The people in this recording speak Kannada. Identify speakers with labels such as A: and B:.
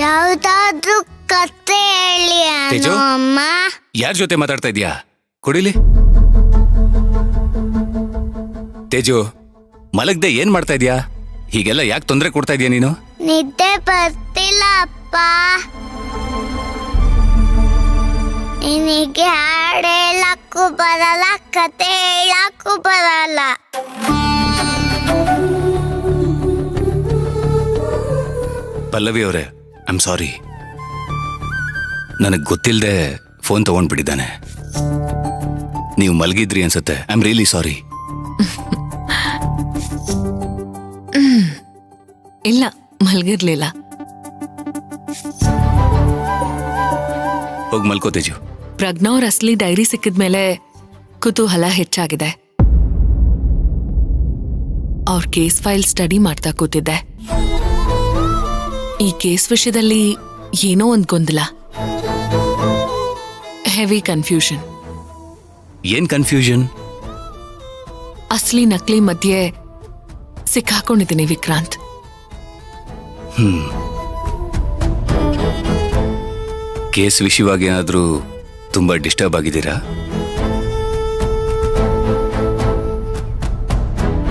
A: ಯಾವ್ದಾದ್ರು ಕತೆ ಹೇಳಿ
B: ತೇಜು?
A: ಅಮ್ಮ.
B: ಯಾರ ಜೊತೆ ಮಾತಾಡ್ತಾ ಇದೀಯಾ? ಕುಡಿಲಿ. ತೇಜು, ಮಲಗ್ದೆ ಏನ್ ಮಾಡ್ತಾ ಇದೀಯಾ? ಹೀಗೆಲ್ಲ ಯಾಕೆ ತೊಂದರೆ ಕೊಡ್ತಾ ಇದೀಯ ನೀನು?
A: ನಿದ್ದೆ ಬರ್ತಿಲ್ಲ ಅಪ್ಪ. ನಿನಗೆ ಹಾಡು ಹೇಳಕ್ಕೂ ಬರಲ್ಲ, ಕತೆ ಹೇಳಕ್ಕೂ ಬರಲ್ಲ.
B: ಪಲ್ಲವಿ ಅವರೇ, ಐ ಆಮ್ ಸಾರಿ. ನನಗೆ ಗೊತ್ತಿಲ್ಲದೆ ಫೋನ್ ತಗೊಂಡ್ಬಿಟ್ಟಿದ್ದಾನೆ. ನೀವು ಮಲಗಿದ್ರಿ ಅನ್ಸುತ್ತೆ. I am really sorry.
C: ಇಲ್ಲ, ಮಲಗಿರ್ಲಿಲ್ಲ.
B: ಹೋಗಿ ಮಲ್ಕೋ ತೇಜು.
C: ಪ್ರಜ್ಞಾ ಅವ್ರ ಅಸಲಿ ಡೈರಿ ಸಿಕ್ಕಿದ್ಮೇಲೆ ಕುತೂಹಲ ಹೆಚ್ಚಾಗಿದೆ. ಅವ್ರ ಕೇಸ್ ಫೈಲ್ ಸ್ಟಡಿ ಮಾಡ್ತಾ ಕೂತಿದ್ದೆ. ಈ ಕೇಸ್ ವಿಷಯದಲ್ಲಿ ಏನೋ ಒಂದ್ ಗೊಂದಲ, ಹೆವಿ ಕನ್ಫ್ಯೂಷನ್.
B: ಏನ್ ಕನ್ಫ್ಯೂಷನ್?
C: ಅಸಲಿ ನಕಲಿ ಮಧ್ಯೆ ಸಿಕ್ಕಾಕೊಂಡಿದ್ದೀನಿ ವಿಕ್ರಾಂತ್.
B: ಕೇಸ್ ವಿಷಯವಾಗಿ ಏನಾದ್ರೂ ತುಂಬಾ ಡಿಸ್ಟರ್ಬ್ ಆಗಿದ್ದೀರಾ?